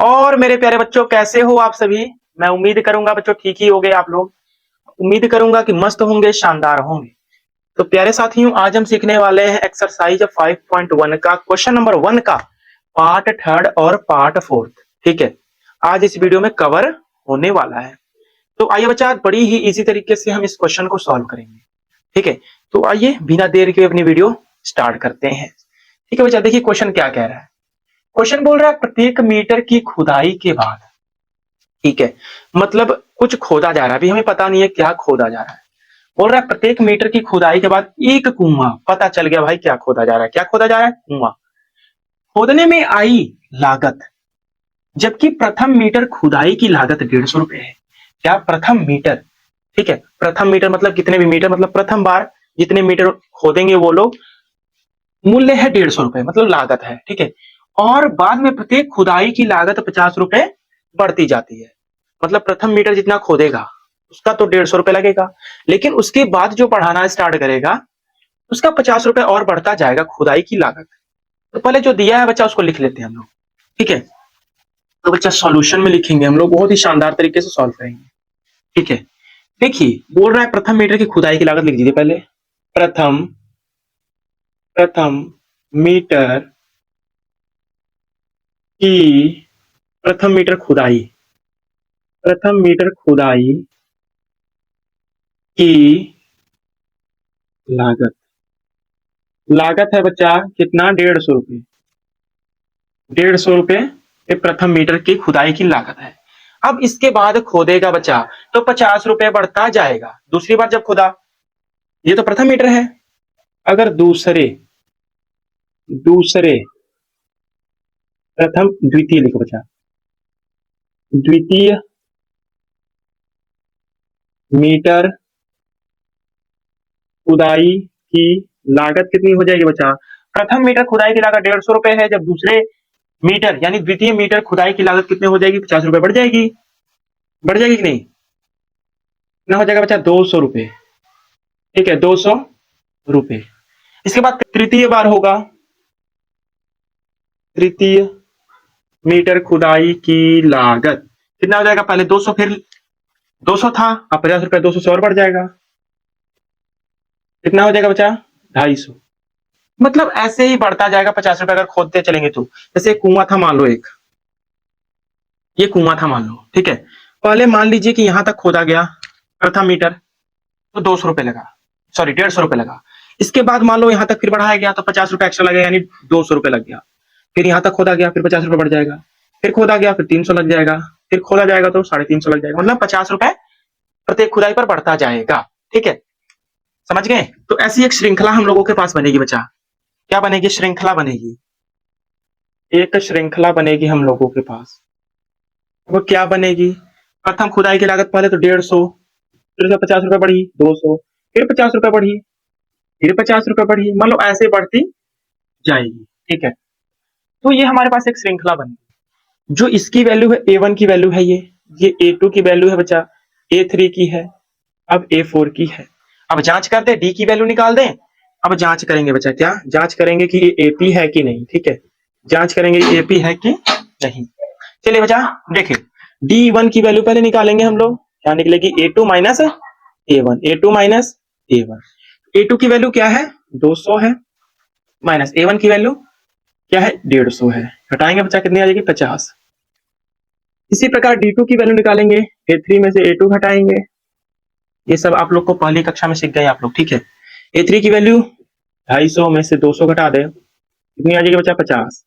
और मेरे प्यारे बच्चों, कैसे हो आप सभी? मैं उम्मीद करूंगा बच्चों ठीक ही होंगे आप लोग। उम्मीद करूंगा कि मस्त होंगे, शानदार होंगे। तो प्यारे साथियों, आज हम सीखने वाले हैं एक्सरसाइज 5.1 का क्वेश्चन नंबर 1 का पार्ट थर्ड और पार्ट फोर्थ। ठीक है, आज इस वीडियो में कवर होने वाला है। तो आइए बच्चा, बड़ी ही इजी तरीके से हम इस क्वेश्चन को सॉल्व करेंगे। ठीक है, तो आइए बिना देर के अपनी वीडियो स्टार्ट करते हैं। ठीक है बच्चा, देखिए क्वेश्चन क्या कह रहा है। क्वेश्चन बोल रहा है प्रत्येक मीटर की खुदाई के बाद, ठीक है, मतलब कुछ खोदा जा रहा है, अभी हमें पता नहीं है क्या खोदा जा रहा है। बोल रहा है प्रत्येक मीटर की खुदाई के बाद एक कुआं, पता चल गया भाई क्या खोदा जा रहा है। क्या खोदा जा रहा है? कुआं। खोदने में आई लागत, जबकि प्रथम मीटर खुदाई की लागत 150 रुपए है। क्या प्रथम मीटर? ठीक है, प्रथम मीटर मतलब कितने भी मीटर, मतलब प्रथम बार जितने मीटर खोदेंगे वो लोग, मूल्य है 150 रुपए, मतलब लागत है। ठीक है, और बाद में प्रत्येक खुदाई की लागत 50 रुपए बढ़ती जाती है। मतलब प्रथम मीटर जितना खोदेगा उसका तो 150 रुपए लगेगा, लेकिन उसके बाद जो बढ़ाना स्टार्ट करेगा उसका 50 रुपए और बढ़ता जाएगा खुदाई की लागत। तो पहले जो दिया है बच्चा उसको लिख लेते हैं हम लोग। ठीक है, तो बच्चा सॉल्यूशन में लिखेंगे हम लोग, बहुत ही शानदार तरीके से सॉल्व करेंगे। ठीक है, देखिए बोल रहा है प्रथम मीटर की खुदाई की लागत लिख दीजिए पहले। प्रथम प्रथम मीटर की, प्रथम मीटर खुदाई, प्रथम मीटर खुदाई की लागत, लागत है बच्चा कितना? 150 रुपए। 150 रुपए ये प्रथम मीटर की खुदाई की लागत है। अब इसके बाद खोदेगा बच्चा तो 50 रुपए बढ़ता जाएगा। दूसरी बार जब खोदा, ये तो प्रथम मीटर है, अगर दूसरे दूसरे प्रथम द्वितीय लिखो बच्चा, द्वितीय मीटर खुदाई की लागत कितनी हो जाएगी बच्चा? प्रथम मीटर खुदाई की लागत 150 रुपए है, जब दूसरे मीटर यानी द्वितीय मीटर खुदाई की लागत कितने हो जाएगी? 50 रुपए बढ़ जाएगी। बढ़ जाएगी कि नहीं? कितना हो जाएगा बच्चा? 200 रुपए। ठीक है, 200 रुपए। इसके बाद तृतीय बार होगा, तृतीय मीटर खुदाई की लागत कितना हो जाएगा? पहले 200, फिर 200 था, अब 50 रुपए 200 से और बढ़ जाएगा। कितना हो जाएगा बच्चा? 250। मतलब ऐसे ही बढ़ता जाएगा 50 रुपए अगर खोदते चलेंगे तो। जैसे कुआं था, मान लो एक, ये कुआं था मान लो। ठीक है, पहले मान लीजिए कि यहां तक खोदा गया प्रथम मीटर, तो 200 रुपए लगा, सॉरी 150 रुपए लगा। इसके बाद मान लो यहां तक फिर बढ़ाया गया तो 50 रुपए एक्स्ट्रा लगेगा, यानी 200 रुपए लग गया। फिर यहां तक खोदा गया, फिर 50 रुपए बढ़ जाएगा। फिर खोदा गया, फिर 300 लग जाएगा। फिर खोदा जाएगा तो 350 लग जाएगा, मतलब 50 रुपए प्रत्येक खुदाई पर बढ़ता जाएगा। ठीक है, समझ गए? तो ऐसी एक श्रृंखला हम लोगों के पास बनेगी बच्चा। क्या बनेगी? श्रृंखला बनेगी, एक श्रृंखला बनेगी हम लोगों के पास। वो क्या बनेगी? प्रथम खुदाई की लागत पहले तो 150, फिर 50 रुपए बढ़ी 200, फिर 50 रुपए बढ़ी, फिर 50 रुपए बढ़ी, मान लो ऐसे बढ़ती जाएगी। ठीक है, तो ये हमारे पास एक श्रृंखला बनी। जो इसकी वैल्यू है A1 की वैल्यू है ये A2 की वैल्यू है बच्चा, A3 की है, अब A4 की है। अब जांच करते, डी की वैल्यू निकाल दें। अब जांच करेंगे बच्चा, क्या जांच करेंगे कि ये AP है कि नहीं। ठीक है, जांच करेंगे AP है कि नहीं। चलिए बच्चा देखिए, D1 की वैल्यू पहले निकालेंगे हम लोग। क्या निकलेगी? A2 minus A1, A2 minus A1। A2 की वैल्यू क्या है? 200 है, माइनस A1 की वैल्यू क्या है? 150 है। घटाएंगे बच्चा कितनी आ जाएगी? 50। इसी प्रकार D2 की वैल्यू निकालेंगे, A3 में से A2 घटाएंगे। ये सब आप लोग को पहली कक्षा में सीख गए आप लोग। ठीक है, A3 की वैल्यू 250 में से 200 घटा दे, कितनी आ जाएगी बच्चा? 50।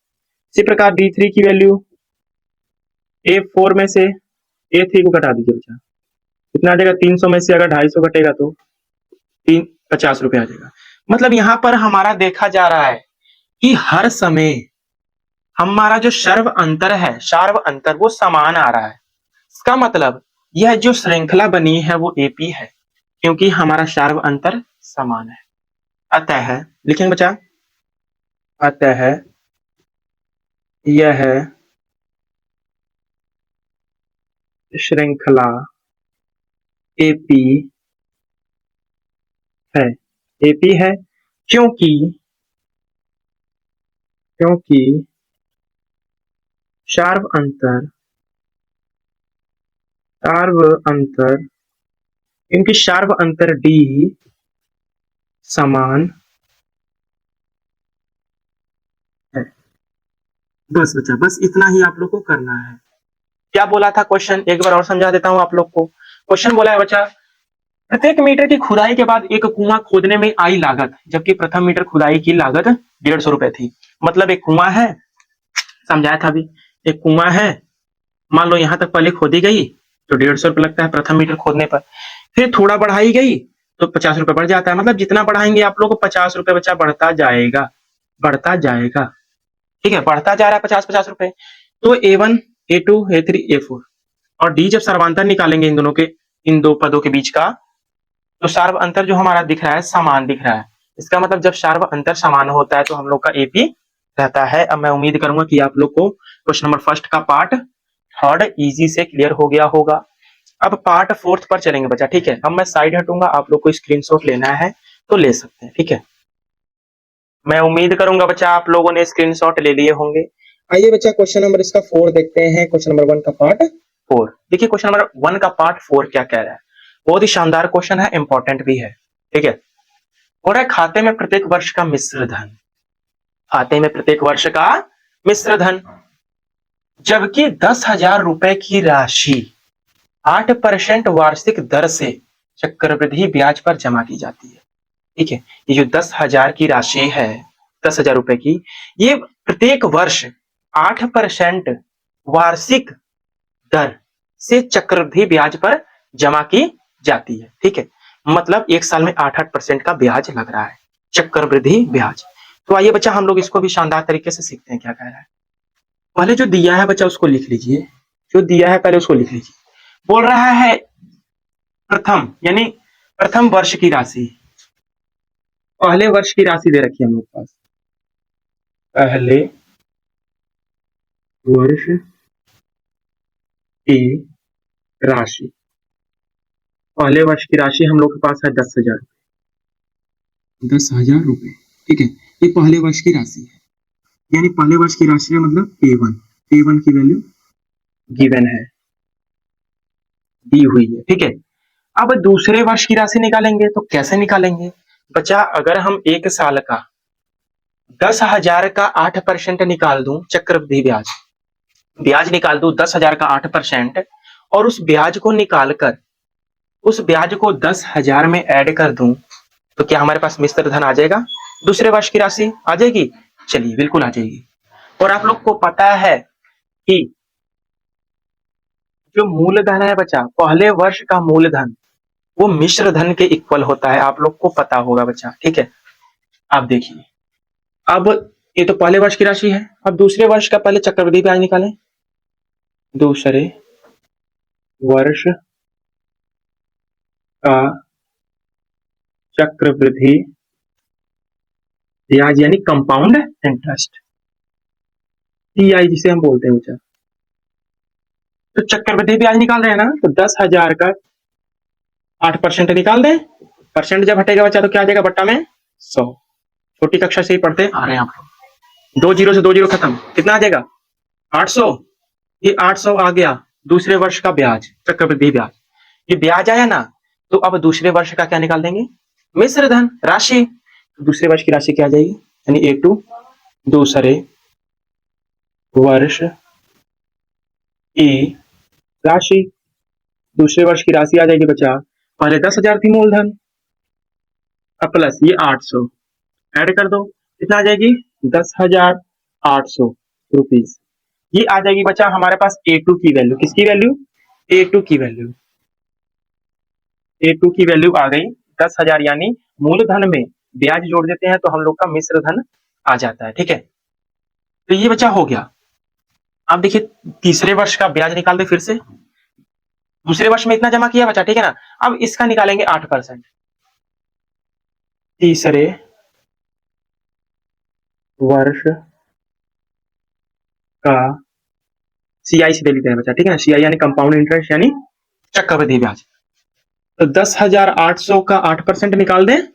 इसी प्रकार D3 की वैल्यू A4 में से A3 को घटा दीजिए बच्चा, कितना आ जाएगा? 300 में से अगर 250 घटेगा तो 50 रुपए आ जाएगा। मतलब यहाँ पर हमारा देखा जा रहा है कि हर समय हमारा जो सर्व अंतर है, सार्व अंतर वो समान आ रहा है। इसका मतलब यह जो श्रृंखला बनी है वो AP है, क्योंकि हमारा सार्व अंतर समान है। अतः लिखेंगे बच्चा, अतः यह श्रृंखला AP है। AP है क्योंकि क्योंकि शार्व अंतर, शार्व अंतर, इनकी शार्व अंतर डी समान है। बस बच्चा, बस इतना ही आप लोग को करना है। क्या बोला था क्वेश्चन, एक बार और समझा देता हूं आप लोग को। क्वेश्चन बोला है बच्चा, प्रत्येक मीटर की खुदाई के बाद एक कुआं खोदने में आई लागत, जबकि प्रथम मीटर खुदाई की लागत 150 रुपए थी। मतलब एक कुआं है, समझाया था अभी, एक कुआं है, मान लो यहां तक पहले खोदी गई तो 150 रुपए लगता है प्रथम मीटर खोदने पर। फिर थोड़ा बढ़ाई गई तो 50 रुपए बढ़ जाता है। मतलब जितना बढ़ाएंगे आप लोग को 50 रुपए बच्चा बढ़ता जाएगा, बढ़ता जाएगा। ठीक है, बढ़ता जा रहा है 50-50 रुपए। तो A1, A2, A3, A4 और डी जब सर्वांतर निकालेंगे इन दोनों के, इन दो पदों के बीच का, तो सार्व अंतर जो हमारा दिख रहा है समान दिख रहा है। इसका मतलब जब सार्व अंतर समान होता है तो हम लोग का एपी रहता है। अब मैं उम्मीद करूंगा कि आप लोग को क्वेश्चन नंबर फर्स्ट का पार्ट थर्ड इजी से क्लियर हो गया होगा। अब पार्ट फोर्थ पर चलेंगे बच्चा। ठीक है, अब मैं साइड हटूंगा, आप लोग को स्क्रीनशॉट लेना है तो ले सकते हैं। ठीक है, मैं उम्मीद करूंगा बच्चा आप लोगों ने स्क्रीनशॉट ले लिए होंगे। आइए बच्चा क्वेश्चन नंबर इसका 4 देखते हैं। क्वेश्चन नंबर 1 का पार्ट 4 देखिए। क्वेश्चन नंबर 1 का पार्ट 4 क्या कह रहा है, बहुत ही शानदार क्वेश्चन है, इंपॉर्टेंट भी है। ठीक है, और है खाते में प्रत्येक वर्ष का मिश्र धन, खाते में प्रत्येक वर्ष का मिश्र धन, जबकि 10,000 रुपए की राशि 8% वार्षिक दर से चक्रवृद्धि ब्याज पर जमा की जाती है। ठीक है, ये जो 10,000 की राशि है, 10,000 रुपए की, ये प्रत्येक वर्ष 8% वार्षिक दर से चक्रवृद्धि ब्याज पर जमा की जाती है। ठीक है, मतलब एक साल में 8% का ब्याज लग रहा है, चक्रवृद्धि ब्याज। तो आइए बच्चा हम लोग इसको भी शानदार तरीके से सीखते हैं क्या कह रहा है। पहले जो दिया है बच्चा उसको लिख लीजिए, जो दिया है पहले उसको लिख लीजिए। बोल रहा है प्रथम, यानी प्रथम वर्ष की राशि, पहले वर्ष की राशि दे रखी है हम लोग पास, पहले वर्ष की राशि, पहले वर्ष की राशि हम लोग के पास है 10,000, 10,000 रुपए। ठीक है, ये पहले वर्ष की राशि है, यानी पहले वर्ष की राशि है मतलब A1, A1 की वैल्यू गिवन है, दी हुई है। ठीक है, अब दूसरे वर्ष की राशि निकालेंगे तो कैसे निकालेंगे बच्चा, अगर हम एक साल का 10,000 का 8% निकाल दूं, चक्रवृद्धि ब्याज, ब्याज निकाल दूं 10,000 का 8% और उस ब्याज को निकालकर उस ब्याज को 10,000 में ऐड कर दूं, तो क्या हमारे पास मिश्र धन आ जाएगा, दूसरे वर्ष की राशि आ जाएगी। चलिए बिल्कुल आ जाएगी। और आप लोग को पता है कि जो मूलधन है बच्चा, पहले वर्ष का मूलधन वो मिश्र धन के इक्वल होता है, आप लोग को पता होगा बच्चा। ठीक है, आप देखिए, अब ये तो पहले वर्ष की राशि है, अब दूसरे वर्ष का पहले चक्रवृद्धि ब्याज निकालें, दूसरे वर्ष का चक्रवृद्धि ब्याज यानी कंपाउंड इंटरेस्ट, CI जिसे हम बोलते हैं बच्चा। तो चक्रवृद्धि ब्याज निकाल रहे हैं ना, तो 10,000 का 8% निकाल दें, परसेंट जब हटेगा बच्चा तो क्या आ जाएगा बट्टा में 100। छोटी कक्षा से ही पढ़ते आ रहे हैं आप लोग। 2 जीरो से 2 जीरो खत्म, कितना आ जाएगा 800। ये 800 आ गया दूसरे वर्ष का ब्याज, चक्रवृद्धि ब्याज, ये ब्याज आया ना, तो अब दूसरे वर्ष का क्या निकाल देंगे, मिश्र धन राशि। दूसरे वर्ष की राशि क्या आ जाएगी, यानी A2 दूसरे वर्ष की राशि, दूसरे वर्ष की राशि आ जाएगी बच्चा, पहले 10,000 थी मूलधन, अब प्लस ये 800 ऐड कर दो, कितना आ जाएगी 10,800 रुपीज। ये आ जाएगी बच्चा हमारे पास A2 की वैल्यू, किसकी वैल्यू, A2 की वैल्यू, A2 की वैल्यू आ गई 10,000, यानी मूलधन में ब्याज जोड़ देते हैं तो हम लोग का मिश्र धन आ जाता है। ठीक है, तो ये बच्चा हो गया। अब देखिए तीसरे वर्ष का ब्याज निकाल दे फिर से, दूसरे वर्ष में इतना जमा किया बच्चा, ठीक है ना। अब इसका निकालेंगे 8%, तीसरे वर्ष का CI से लेते हैं बच्चा, ठीक है ना, CI यानी कंपाउंड इंटरेस्ट यानी चक्रवृद्धि ब्याज। तो 10,800 का 8% निकाल दें,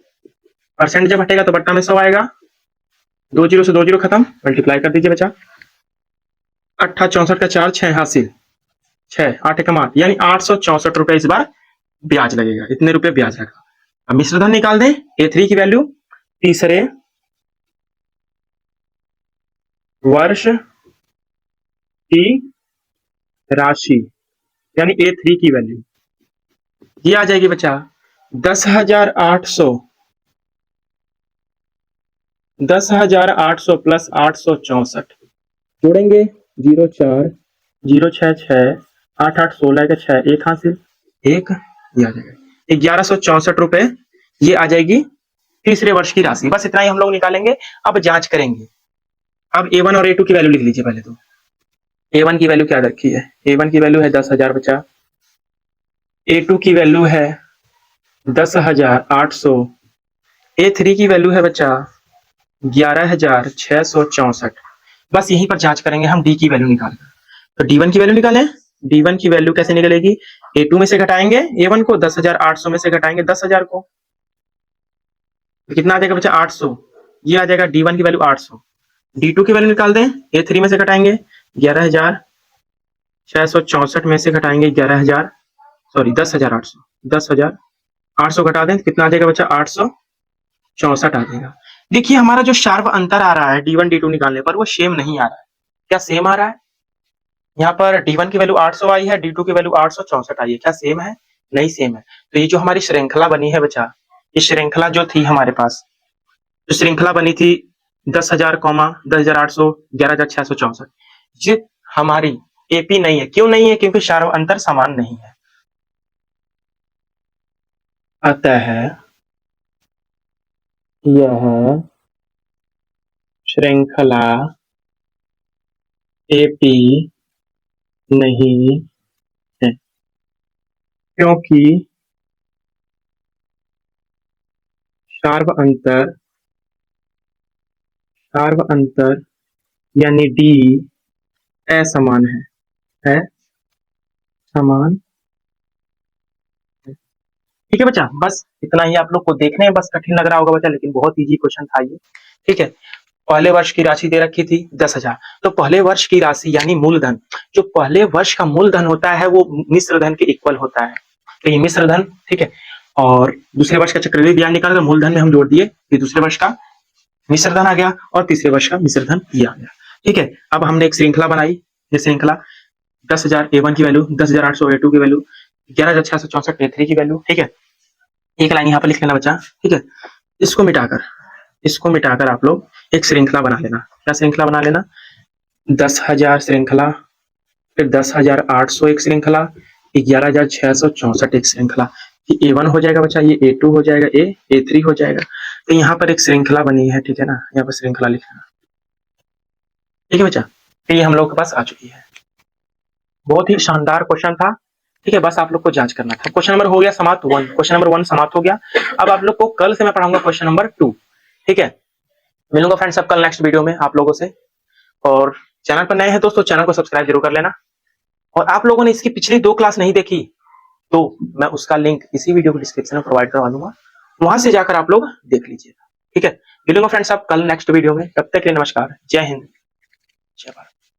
परसेंट जब हटेगा तो बट्टा में 100 आएगा, 2 जीरो से 2 जीरो खत्म, मल्टीप्लाई कर दीजिए बच्चा, 8 64 का 4 6 हासिल 6 8 कमा यानी 864 रुपए इस बार ब्याज लगेगा, इतने रुपए ब्याज लगा। अब मिश्र धन निकाल दें, A3 की वैल्यू तीसरे वर्ष की राशि यानी A3 की वैल्यू ये आ जाएगी बच्चा 10,800 प्लस 864 जोड़ेंगे 0 4 0 6 6 8 8 16 का 6 एक हासिल एक ये आ जाएगा 1164 रुपए ये आ जाएगी तीसरे वर्ष की राशि। बस इतना ही हम लोग निकालेंगे। अब जांच करेंगे। अब A1 और A2 की वैल्यू लिख लीजिए। पहले तो A1 की वैल्यू क्या रखी है, A1 की वैल्यू है 10,000 बच्चा, A2 की वैल्यू है 10,800, A3 की वैल्यू है बच्चा 11,664। बस यहीं पर जांच करेंगे हम D की वैल्यू निकालकर। तो D1 की वैल्यू निकालें। D1 की वैल्यू कैसे निकलेगी, A2 में से घटाएंगे A1 को, 10,800 में से घटाएंगे 10,000 को, तो कितना आ जाएगा बच्चा 800। ये आ जाएगा D1 की वैल्यू 800। D2 की वैल्यू निकाल दें, A3 में से घटाएंगे 11,664 में से घटाएंगे 10,800 घटा दें तो कितना आ जाएगा बच्चा 864 आ जाएगा। देखिए हमारा जो शार्प अंतर आ रहा है D1 D2 निकालने पर वो सेम नहीं आ रहा है। क्या सेम आ रहा है, यहाँ पर D1 की वैल्यू 800 आई है, D2 की वैल्यू 864 आई है, क्या सेम है, नहीं सेम है। तो ये जो हमारी श्रृंखला बनी है बच्चा, ये श्रृंखला जो थी हमारे पास, जो श्रृंखला बनी थी 10,000 10,800 11,664, ये हमारी एपी नहीं है। क्यों नहीं है, क्योंकि शार्प अंतर समान नहीं है। अतः यह श्रृंखला एपी नहीं है, क्योंकि शार्प अंतर यानी डी असमान है समान। ठीक है बच्चा, बस इतना ही आप लोग को देखने में बस कठिन लग रहा होगा बच्चा, लेकिन बहुत इजी क्वेश्चन था ये। ठीक है, पहले वर्ष की राशि दे रखी थी 10,000, तो पहले वर्ष की राशि यानी मूलधन, जो पहले वर्ष का मूलधन होता है वो मिश्र धन के इक्वल होता है। तो ये मिश्र धन, ठीक है, और दूसरे वर्ष का चक्रवृद्धि ब्याज निकालकर मूलधन में हम जोड़ दिए, ये दूसरे वर्ष का मिश्र धन आ गया और तीसरे वर्ष का मिश्र धन ये आ गया। ठीक है, अब हमने एक श्रृंखला बनाई, ये श्रृंखला 10,000 A1 की वैल्यू, 10,800 A2 की वैल्यू, 11,664 A3 की वैल्यू। ठीक है, एक लाइन यहाँ पर लिख लेना बच्चा। ठीक है, इसको मिटाकर आप लोग एक श्रृंखला बना लेना। क्या श्रृंखला बना लेना, 10,000 श्रृंखला, फिर 10,800 एक श्रृंखला, 11,664 एक श्रृंखला। ये A1 हो जाएगा बच्चा, ये A2 हो जाएगा, A3 हो जाएगा। तो यहाँ पर एक श्रृंखला बनी है, ठीक है ना, यहाँ पर श्रृंखला लिखना। ठीक है बच्चा, तो ये हम लोग के पास आ चुकी है। बहुत ही शानदार क्वेश्चन था। ठीक है, बस आप लोग को जांच करना था। क्वेश्चन नंबर हो गया समाप्त 1, क्वेश्चन नंबर 1 समाप्त हो गया। अब आप लोग को कल से मैं पढ़ाऊंगा क्वेश्चन नंबर 2। ठीक है, मिलूंगा फ्रेंड्स अब कल नेक्स्ट वीडियो में आप लोगों से। और चैनल पर नए हैं दोस्तों, चैनल को सब्सक्राइब जरूर कर लेना। और आप लोगों ने इसकी पिछली 2 क्लास नहीं देखी तो मैं उसका लिंक इसी वीडियो को डिस्क्रिप्शन में प्रोवाइड करवा दूंगा, वहां से जाकर आप लोग देख लीजिएगा। ठीक है, मिलूंगा फ्रेंड्स अब कल नेक्स्ट वीडियो में। तब तक के लिए नमस्कार, जय हिंद, जय भारत।